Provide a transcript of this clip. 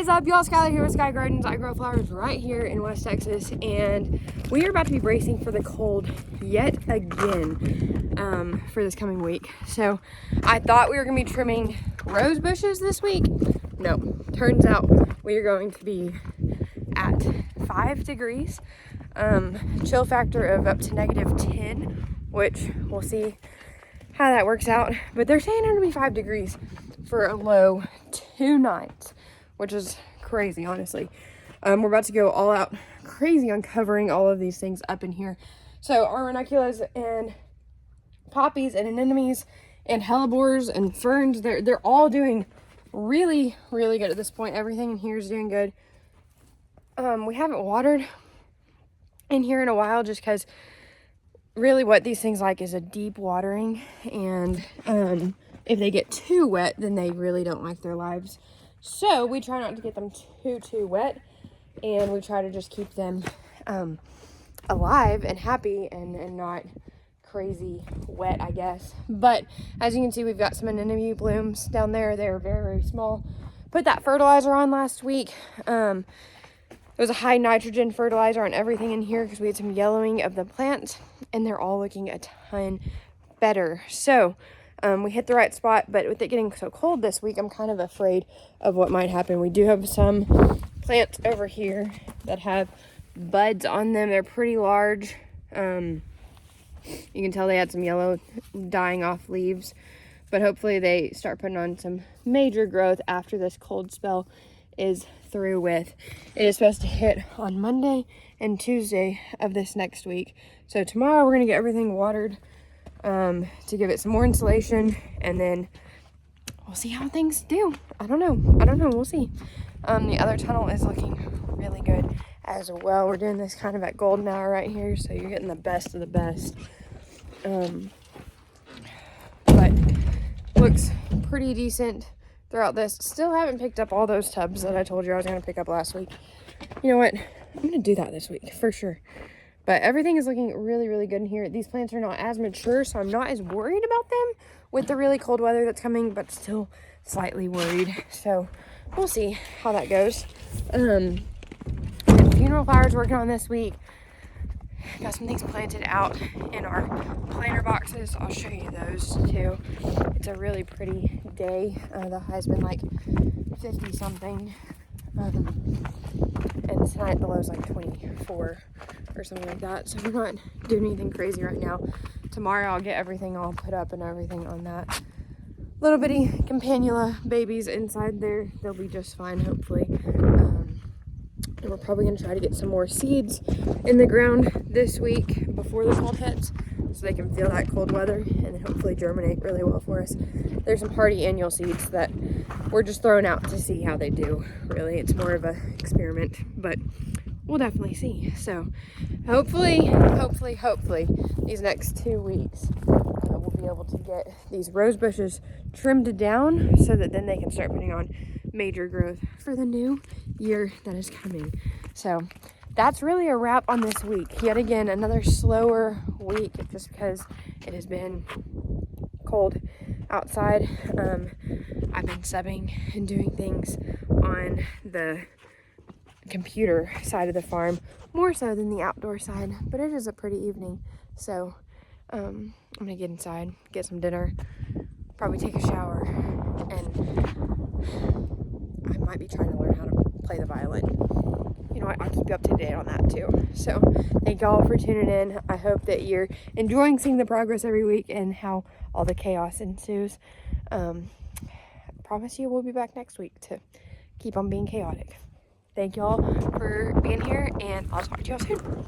What's up, y'all? Skylar here with Sky Gardens. I grow flowers right here in West Texas, and we are about to be bracing for the cold yet again for this coming week. So I thought we were gonna be trimming rose bushes this week. No, turns out we are going to be at 5 degrees, chill factor of up to -10, which we'll see how that works out. But they're saying it'll be 5 degrees for a low 2 nights, which is crazy, honestly. We're about to go all out crazy on covering all of these things up in here. So our ranunculus and poppies and anemones and hellebores and ferns, they're all doing really, really good at this point. Everything in here is doing good. We haven't watered in here in a while just because really what these things like is a deep watering, and if they get too wet, then they really don't like their lives. So we try not to get them too wet, and we try to just keep them alive and happy and not crazy wet, I guess. But as you can see, we've got some anemone blooms down there. They're very, very small. Put that fertilizer on last week. It was a high nitrogen fertilizer on everything in here because we had some yellowing of the plants, and they're all looking a ton better. So we hit the right spot, but with it getting so cold this week, I'm kind of afraid of what might happen. We do have some plants over here that have buds on them. They're pretty large. You can tell they had some yellow dying off leaves, but hopefully they start putting on some major growth after this cold spell is through with. It is supposed to hit on Monday and Tuesday of this next week. So tomorrow we're going to get everything watered to give it some more insulation, and then we'll see how things do. I don't know. We'll see. The other tunnel is looking really good as well. We're doing this kind of at golden hour right here, so you're getting the best of the best. But looks pretty decent throughout this. Still haven't picked up all those tubs that I told you I was going to pick up last week. You know what? I'm going to do that this week for sure. But everything is looking really, really good in here. These plants are not as mature, so I'm not as worried about them with the really cold weather that's coming, but still slightly worried. So we'll see how that goes. Funeral flowers working on this week. Got some things planted out in our planter boxes. I'll show you those too. It's a really pretty day. The high's been like 50 something. And tonight the low's like 24 or something like that. So we're not doing anything crazy right now. Tomorrow I'll get everything all put up and everything on that. Little bitty campanula babies inside there. They'll be just fine, hopefully. And we're probably going to try to get some more seeds in the ground this week before the cold hits, so they can feel that cold weather and then hopefully germinate really well for us. There's some hardy annual seeds that we're just throwing out to see how they do. Really, it's more of an experiment, but we'll definitely see. So hopefully, these next 2 weeks, we'll be able to get these rose bushes trimmed down so that then they can start putting on major growth for the new year that is coming. So that's really a wrap on this week. Yet again, another slower week just because it has been cold outside. I've been subbing and doing things on the computer side of the farm, more so than the outdoor side, but it is a pretty evening. So I'm gonna get inside, get some dinner, probably take a shower, and I might be trying to learn how to play the violin. You know what? I'll keep you up to date on that too. So thank y'all for tuning in. I hope that you're enjoying seeing the progress every week and how all the chaos ensues. I promise you we'll be back next week to keep on being chaotic. Thank y'all for being here, and I'll talk to y'all soon.